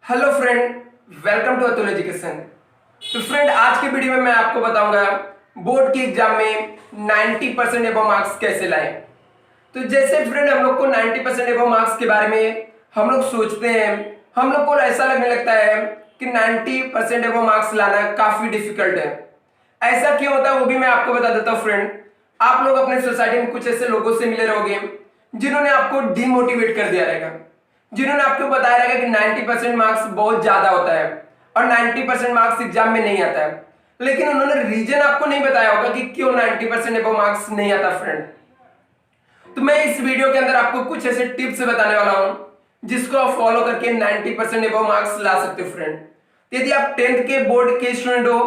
Hello friend, welcome to Atul education. तो friend, आज की वीडियो में मैं आपको बताऊंगा बोर्ड के एग्जाम में 90% एबव मार्क्स कैसे लाएं। तो जैसे फ्रेंड हम लोग को 90% एबव मार्क्स के बारे में हम लोग सोचते हैं, हम लोग को ऐसा लगने लगता है कि 90% एबव मार्क्स लाना काफी डिफिकल्ट है। ऐसा क्यों होता है वो भी मैं आपको बता देता हूँ फ्रेंड। आप लोग अपने सोसाइटी में कुछ ऐसे लोगों से मिले रहोगे जिन्होंने आपको डिमोटिवेट कर दिया रहेगा, जिन्होंने आपको बताया रहेगा कि 90% मार्क्स बहुत ज्यादा होता है और 90% मार्क्स एग्जाम में नहीं आता है, लेकिन उन्होंने रीजन आपको नहीं बताया होगा कि क्यों 90% एबव मार्क्स नहीं आता फ्रेंड। तो मैं इस वीडियो के अंदर आपको कुछ ऐसे टिप्स बताने वाला हूं जिसको आप फॉलो करके 90% एबव मार्क्स ला सकते हो फ्रेंड। यदि आप 10th के बोर्ड के स्टूडेंट हो,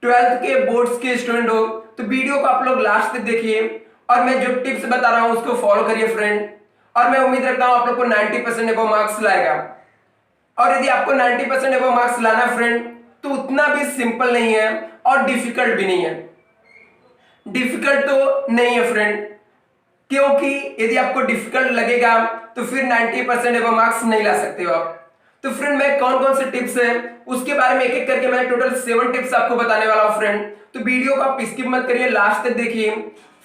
12th के बोर्ड्स के स्टूडेंट हो, तो वीडियो को आप लोग लास्ट तक देखिए और मैं जो टिप्स बता रहा हूं उसको फॉलो करिए फ्रेंड। और मैं उम्मीद रखता हूं आप लोग को 90% एबव मार्क्स लाएगा। और यदि आपको 90% एबव मार्क्स लाना फ्रेंड, तो उतना भी सिंपल नहीं है और डिफिकल्ट भी नहीं है। डिफिकल्ट तो नहीं है फ्रेंड, क्योंकि यदि आपको डिफिकल्ट लगेगा तो फिर 90% एबव मार्क्स नहीं ला सकते हो आप। तो फ्रेंड, मैं कौन कौन से टिप्स है उसके बारे में एक एक करके मैं टोटल 7 टिप्स आपको बताने वाला हूं फ्रेंड। तो वीडियो को आप स्किप मत करिए, लास्ट तक देखिए,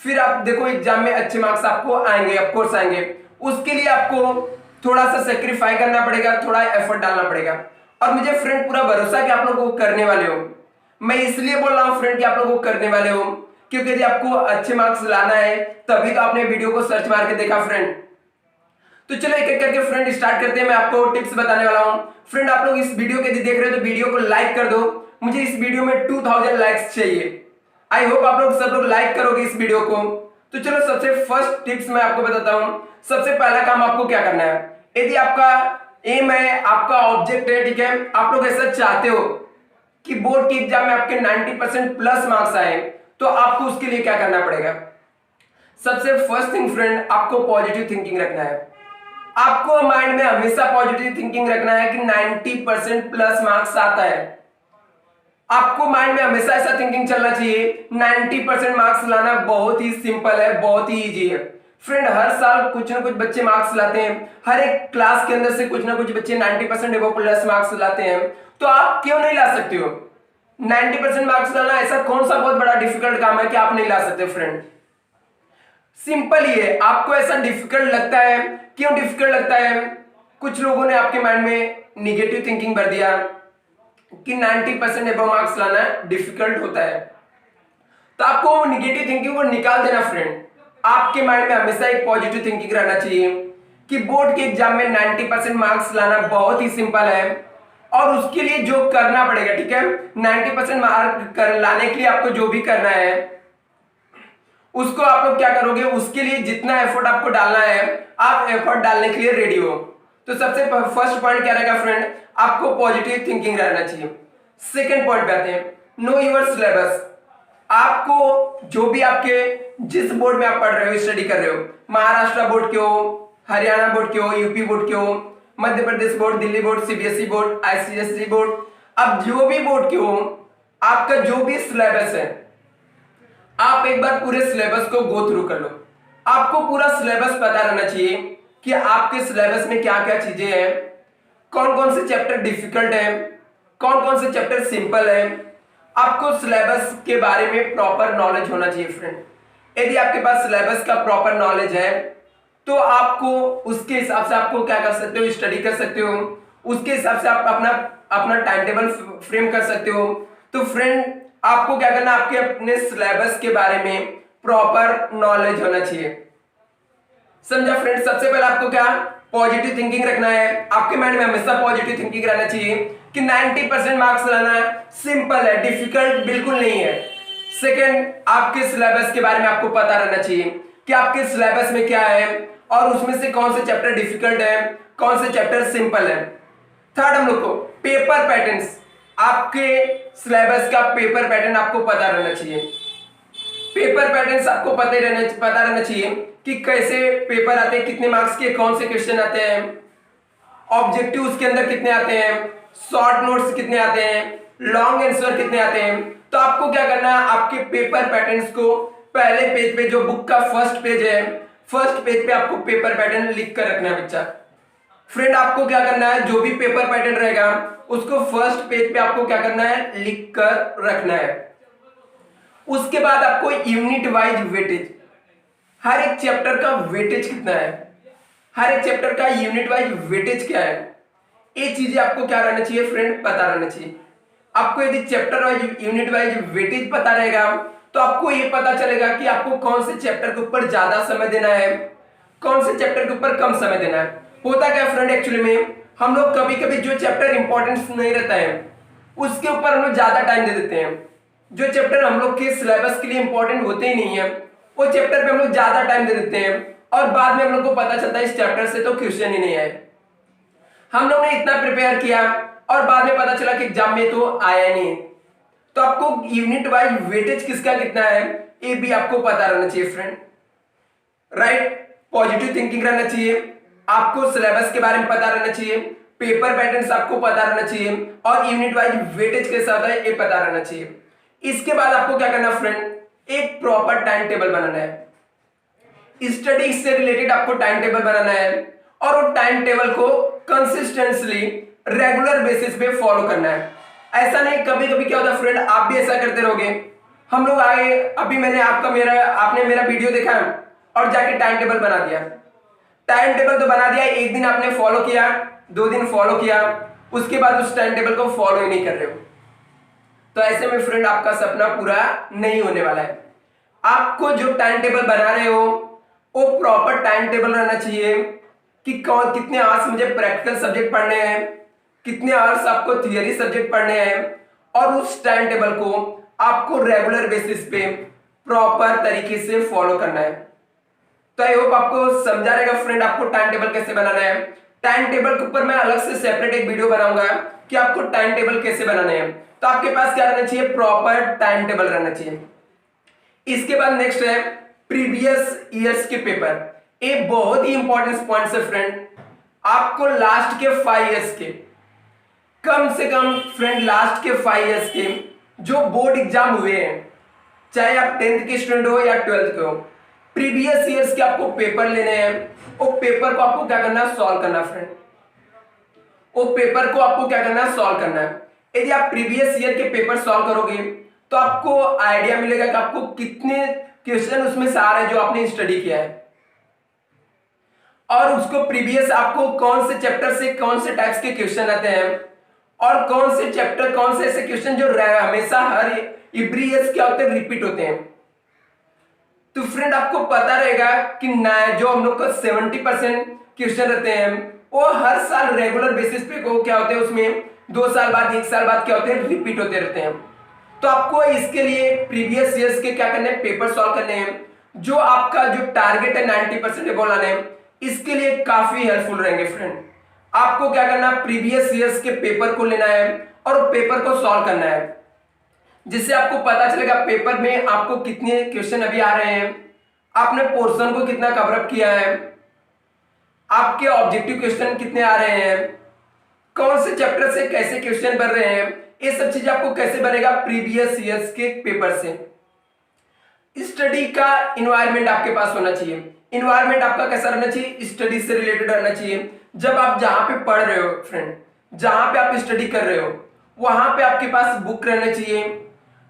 फिर आप देखो एग्जाम में अच्छे मार्क्स आपको आएंगे, ऑफ कोर्स आएंगे। उसके लिए आपको थोड़ा सा सेक्रीफाई करना पड़ेगा, थोड़ा एफर्ट डालना पड़ेगा। और मुझे फ्रेंड पूरा भरोसा है कि आप लोगों को करने वाले हो। मैं इसलिए बोल रहा हूं फ्रेंड कि आप लोगों को करने वाले हो, क्योंकि यदि आपको अच्छे मार्क्स लाना है तभी तो आपने वीडियो को सर्च मार के देखा फ्रेंड। तो चलो एक एक करके फ्रेंड स्टार्ट करते हैं। मैं आपको टिप्स बताने वाला हूं फ्रेंड। आप लोग इस वीडियो के यदि देख रहे हो तो वीडियो को लाइक कर दो। मुझे इस वीडियो में 2000 लाइक्स चाहिए। आई होप आप लोग सब लोग लाइक करोगे इस वीडियो को। तो चलो सबसे फर्स्ट टिप्स मैं आपको बताता हूं। सबसे पहला काम आपको क्या करना है, यदि आपका एम है, आपका ऑब्जेक्ट है, ठीक है, आप लोग ऐसा चाहते हो कि बोर्ड के एग्जाम में आपके 90% प्लस मार्क्स आए, तो आपको उसके लिए क्या करना पड़ेगा। सबसे फर्स्ट थिंग फ्रेंड, आपको पॉजिटिव थिंकिंग रखना है। आपको माइंड में हमेशा पॉजिटिव थिंकिंग रखना है कि 90% प्लस मार्क्स आता है। आपको माइंड में हमेशा ऐसा थिंकिंग चलना चाहिए 90% मार्क्स लाना बहुत ही सिंपल है, बहुत ही इजी है फ्रेंड। हर साल कुछ ना कुछ बच्चे मार्क्स लाते हैं, हर एक क्लास के अंदर से कुछ ना कुछ बच्चे 90% एबव प्लस मार्क्स लाते हैं। तो आप क्यों नहीं ला सकते हो 90% मार्क्स लाना? ऐसा कौन सा बहुत बड़ा डिफिकल्ट काम है कि आप नहीं ला सकते फ्रेंड? सिंपल ही है। आपको ऐसा डिफिकल्ट लगता है, क्यों डिफिकल्ट लगता है? कुछ लोगों ने आपके माइंड में निगेटिव थिंकिंग भर दिया कि 90% एबव मार्क्स लाना डिफिकल्ट होता है। तो आपको निगेटिव थिंकिंग को निकाल देना फ्रेंड। आपके माइंड में हमेशा एक पॉजिटिव थिंकिंग रहना चाहिए कि बोर्ड के एग्जाम में 90% मार्क्स लाना बहुत ही सिंपल है और उसके लिए जो करना पड़ेगा, ठीक है, 90% मार्क लाने के लिए आपको जो भी करना है उसको आप लोग क्या करोगे, उसके लिए जितना एफर्ट आपको डालना है आप एफर्ट डालने के लिए रेडी हो। तो सबसे फर्स्ट पॉइंट क्या रहेगा फ्रेंड, आपको पॉजिटिव थिंकिंग रहना चाहिए। सेकंड पॉइंट पे आते हैं, नो योर सिलेबस। आपको जो भी आपके जिस बोर्ड में आप पढ़ रहे हो, स्टडी कर रहे हो, महाराष्ट्र बोर्ड के हो, हरियाणा बोर्ड के हो, यूपी बोर्ड के हो, Madhya Pradesh board, Delhi board, CBSE board, ICSE board, अब जो भी बोर्ड के हो, आपका जो भी सिलेबस है आप एक बार पूरे सिलेबस को गो थ्रू कर लो। आपको पूरा सिलेबस पता रहना चाहिए कि आपके सिलेबस में क्या क्या चीजें हैं, कौन कौन से चैप्टर डिफिकल्ट है, कौन कौन से चैप्टर सिंपल है। आपको सिलेबस के बारे में प्रॉपर नॉलेज होना चाहिए फ्रेंड। यदि आपके पास सिलेबस का प्रॉपर नॉलेज है तो आपको उसके हिसाब से आपको क्या कर सकते हो, स्टडी कर सकते हो। उसके हिसाब से आप अपना अपना टाइम टेबल फ्रेम कर सकते हो। तो फ्रेंड, आपको क्या करना, आपके अपने सिलेबस के बारे में प्रॉपर नॉलेज होना चाहिए। समझा फ्रेंड? सबसे पहले आपको क्या पॉजिटिव थिंकिंग रखना है। आपके माइंड में हमेशा पॉजिटिव थिंकिंग रहना चाहिए कि 90% मार्क्स लाना सिंपल है, डिफिकल्ट बिल्कुल नहीं है। सेकंड, आपके सिलेबस के बारे में आपको पता रहना चाहिए कि आपके सिलेबस में क्या है और उसमें से कौन से चैप्टर डिफिकल्ट है, कौन से चैप्टर सिंपल है। थर्ड, हम लोग को पेपर पैटर्न्स, आपके सिलेबस का पेपर पैटर्न आपको पता रहना चाहिए। पेपर पैटर्न्स आपको पता रहना चाहिए कि कैसे पेपर आते हैं, कितने मार्क्स के कौन से क्वेश्चन आते हैं, ऑब्जेक्टिव उसके अंदर कितने आते हैं, शॉर्ट नोट्स कितने आते हैं, लॉन्ग आंसर कितने आते हैं। तो आपको क्या करना है, आपके पेपर पैटर्न्स को पहले पेज पे, जो बुक का फर्स्ट पेज है, फर्स्ट पेज पे आपको पेपर पैटर्न लिख कर रखना है बच्चा। फ्रेंड आपको क्या करना है, जो भी पेपर पैटर्न रहेगा उसको फर्स्ट पेज पे आपको क्या करना है, लिख कर रखना है। उसके बाद आपको यूनिट वाइज वेटेज, हर एक चैप्टर का वेटेज कितना है, हर एक चैप्टर का यूनिट वाइज वेटेज क्या है, ये चीजें आपको क्या रहना चाहिए फ्रेंड, पता रहना चाहिए। आपको यदि chapter wise unit wise weightage पता रहेगा तो आपको ये पता चलेगा कि आपको कौन से चैप्टर के ऊपर ज्यादा समय देना है, कौन से चैप्टर के ऊपर कम समय देना है। होता क्या फ्रेंड, एक्चुअली में हम लोग कभी कभी जो चैप्टर इंपॉर्टेंस नहीं रहता है उसके ऊपर हम लोग ज्यादा टाइम दे देते हैं। जो चैप्टर हम लोग के सिलेबस के लिए इंपॉर्टेंट होते ही नहीं है वो चैप्टर पे हम लोग ज्यादा टाइम दे देते हैं और बाद में हम लोग को पता चलता है इस चैप्टर से तो क्वेश्चन ही नहीं आए। हम लोग ने इतना प्रिपेयर किया और बाद में पता चला कि एग्जाम में तो आया नहीं। तो आपको यूनिट वाइज वेटेज किसका कितना है ये भी आपको पता रहना चाहिए फ्रेंड, राइट। पॉजिटिव थिंकिंग रहना चाहिए, आपको सिलेबस के बारे में पता रहना चाहिए, पेपर पैटर्न्स आपको पता रहना चाहिए और यूनिट वाइज वेटेज कैसा होता है ये पता रहना चाहिए। इसके बाद आपको क्या करना फ्रेंड, एक प्रॉपर टाइम टेबल बनाना है। स्टडी से रिलेटेड आपको टाइम टेबल बनाना है और वो टाइम टेबल को कंसिस्टेंटली रेगुलर बेसिस पे फॉलो करना है। ऐसा नहीं, कभी कभी क्या होता है फ्रेंड, आप भी ऐसा करते रहोगे। हम लोग आए, अभी मैंने आपने मेरा वीडियो देखा और जाके टाइम टेबल बना दिया। टाइम टेबल तो बना दिया, एक दिन आपने फॉलो किया, 2 दिन फॉलो किया, उसके बाद उस टाइम टेबल को फॉलो ही नहीं कर रहे हो, तो ऐसे में फ्रेंड आपका सपना पूरा नहीं होने वाला है। आपको जो टाइम टेबल बना रहे हो वो प्रॉपर टाइम टेबल रहना चाहिए कि कौन कितने आवर्स मुझे प्रैक्टिकल सब्जेक्ट पढ़ने हैं, कितने आवर्स आपको थियरी सब्जेक्ट पढ़ने हैं और उस टाइम टेबल को आपको रेगुलर बेसिस पे प्रॉपर तरीके से फॉलो करना है। तो आई होप आपको समझा रहेगा फ्रेंड आपको टाइम टेबल कैसे बनाना है। टाइम टेबल के ऊपर मैं अलग से सेपरेट एक वीडियो बनाऊंगा कि आपको टाइम टेबल कैसे बनाने हैं। तो आपके पास क्या रहना चाहिए, प्रॉपर टाइम टेबल रहना चाहिए। इसके बाद नेक्स्ट है प्रीवियस ईयर्स के पेपर। ये बहुत ही इंपॉर्टेंट पॉइंट है फ्रेंड। आपको लास्ट के 5 इयर्स के, कम से कम फ्रेंड लास्ट के 5 इयर्स के जो बोर्ड एग्जाम हुए हैं, चाहे आप 10th के स्टूडेंट हो या 12th के हो, प्रीवियस ईयर्स के आपको पेपर लेने हैं। वो पेपर को आपको क्या करना है, सॉल्व करना फ्रेंड। वो पेपर को आपको क्या करना है, सॉल्व करना है। यदि आप प्रीवियस ईयर के पेपर सॉल्व करोगे तो आपको आइडिया मिलेगा कि आपको कितने क्वेश्चन उसमें से आ रहे हैं जो आपने स्टडी किया है, और उसको प्रीवियस आपको कौन से चैप्टर से कौन से टाइप्स के क्वेश्चन आते हैं और कौन से चैप्टर, कौन से ऐसे क्वेश्चन जो हमेशा हर एवरी ईयर क्या होते हैं, रिपीट होते हैं। तो फ्रेंड आपको पता रहेगा कि जो हम लोग का 70% क्वेश्चन रहते हैं वो हर साल रेगुलर बेसिस पे को क्या होते हैं, उसमें 2 साल बाद 1 साल बाद क्या होते हैं, रिपीट होते रहते हैं। तो आपको इसके लिए प्रीवियस ईयर्स के क्या करने हैं, पेपर सॉल्व करने हैं। जो आपका जो टारगेट है 90% बोलाने हैं, इसके लिए काफी हेल्पफुल रहेंगे फ्रेंड। आपको क्या करना है, प्रीवियस ईयर्स के पेपर को लेना है और पेपर को सॉल्व करना है, जिससे आपको पता चलेगा पेपर में आपको कितने क्वेश्चन अभी आ रहे हैं, आपने पोर्शन को कितना कवर अप किया है, आपके ऑब्जेक्टिव क्वेश्चन कितने आ रहे हैं, कौन से चैप्टर से कैसे क्वेश्चन बन रहे हैं। ये सब चीजें आपको कैसे बनेगा, प्रीवियस ईयर्स के पेपर से। स्टडी का इन्वायरमेंट आपके पास होना चाहिए। इन्वायरमेंट आपका कैसा रहना चाहिए, स्टडी से रिलेटेड रहना चाहिए। जब आप जहां पे पढ़ रहे हो फ्रेंड, जहां पे आप स्टडी कर रहे हो, वहां पे आपके पास बुक रहना चाहिए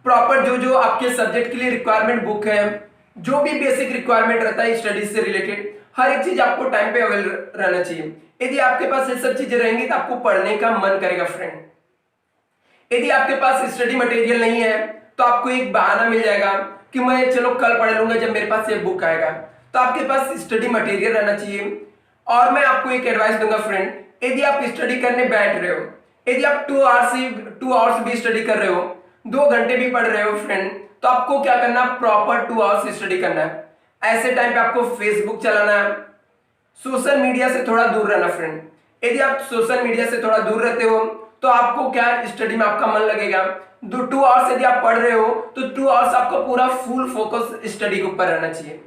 प्रॉपर, जो जो आपके सब्जेक्ट के लिए रिक्वायरमेंट बुक है, जो भी बेसिक रिक्वायरमेंट रहता है स्टडी से रिलेटेड, हर एक चीज आपको टाइम पे अवेलेबल रहना चाहिए। यदि आपके पास ये सब चीजें रहेंगी तो आपको पढ़ने का मन करेगा फ्रेंड। यदि आपके पास स्टडी मटेरियल नहीं है तो आपको एक बहाना मिल जाएगा कि मैं चलो कल पढ़ लूंगा जब मेरे पास ये बुक आएगा। तो आपके पास स्टडी मटेरियल रहना चाहिए। और मैं आपको एक एडवाइस दूंगा फ्रेंड, यदि आप स्टडी करने बैठ रहे हो, यदि आप 2 आवर्स भी स्टडी कर रहे हो, 2 घंटे भी पढ़ रहे हो फ्रेंड, तो आपको क्या करना, प्रॉपर 2 आवर्स स्टडी करना है। ऐसे टाइम पे आपको फेसबुक चलाना है, सोशल मीडिया से थोड़ा दूर रहना फ्रेंड। यदि आप सोशल मीडिया से थोड़ा दूर रहते हो तो आपको क्या, स्टडी में आपका मन लगेगा। 2 आवर्स यदि आप पढ़ रहे हो तो 2 आवर्स आपको पूरा फुल फोकस स्टडी के ऊपर रहना चाहिए।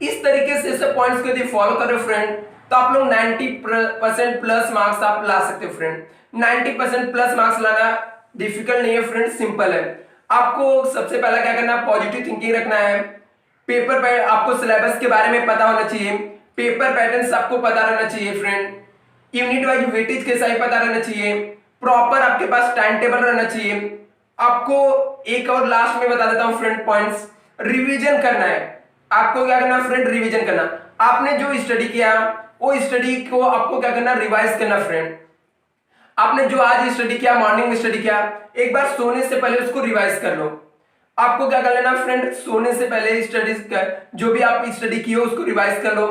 इस तरीके से सब पॉइंट्स को यदि फॉलो करो फ्रेंड तो आप लोग 90% प्लस मार्क्स आप ला सकते हो फ्रेंड। 90% प्लस मार्क्स लाना डिफिकल्ट नहीं है फ्रेंड, सिंपल है। आपको सबसे पहला क्या करना है, पॉजिटिव थिंकिंग रखना है। पेपर आपको सिलेबस के बारे में पता होना चाहिए, पेपर पैटर्न्स आपको पता रहना चाहिए फ्रेंड। यूनिट वाइज वेटेज कैसा ही पता रहना चाहिए, प्रॉपर आपके पास टाइम टेबल रहना चाहिए। आपको एक और लास्ट में बता देता हूं फ्रेंड पॉइंट्स, रिवीजन करना है। आपको क्या करना फ्रेंड, रिवीजन करना। आपने जो स्टडी किया वो स्टडी को आपको क्या करना, रिवाइज करना फ्रेंड। आपने जो आज स्टडी किया, मॉर्निंग में स्टडी किया, एक बार सोने से पहले उसको रिवाइज कर लो। आपको क्या कर लेना फ्रेंड, सोने से पहले स्टडीज कर, जो भी आप स्टडी किए हो उसको रिवाइज कर लो।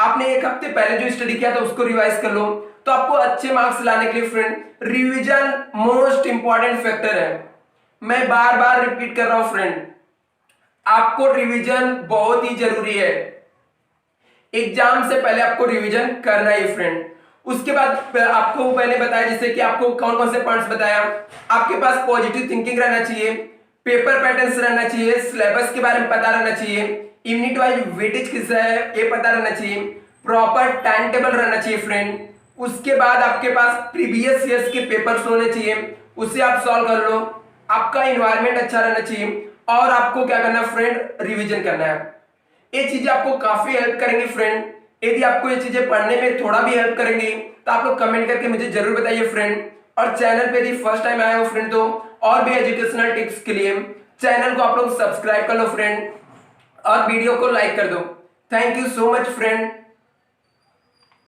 आपने एक हफ्ते पहले जो स्टडी किया था उसको रिवाइज कर लो। तो आपको अच्छे मार्क्स लाने के लिए friend revision most important factor है। मैं बार बार रिपीट कर रहा हूं फ्रेंड, आपको रिवीजन बहुत ही जरूरी है। एग्जाम से पहले आपको रिवीजन करना ही फ्रेंड। उसके बाद आपको मैंने बताया जैसे कि आपको कौन कौन से पॉइंट्स बताया, आपके पास पॉजिटिव थिंकिंग रहना चाहिए, पेपर पैटर्न्स रहना चाहिए, सिलेबस के बारे में पता रहना चाहिए, यूनिट वाइज वेटेज कितना है ये पता रहना चाहिए, प्रॉपर टाइम टेबल रहना चाहिए फ्रेंड। उसके बाद आपके पास प्रीवियस ईयर्स के पेपर्स होने चाहिए, उसे आप सॉल्व कर लो। आपका इन्वायरमेंट अच्छा रहना चाहिए और आपको क्या करना फ्रेंड, रिवीजन करना है। ये चीजें आपको काफी हेल्प करेंगी फ्रेंड। यदि आपको ये चीजें पढ़ने में थोड़ा भी हेल्प करेंगी तो आप लोग कमेंट करके मुझे जरूर बताइए फ्रेंड। और चैनल पे यदि फर्स्ट टाइम आए हो फ्रेंड तो और भी एजुकेशनल टिप्स के लिए चैनल को आप लोग सब्सक्राइब कर लो फ्रेंड और वीडियो को लाइक कर दो। Thank you so much friend.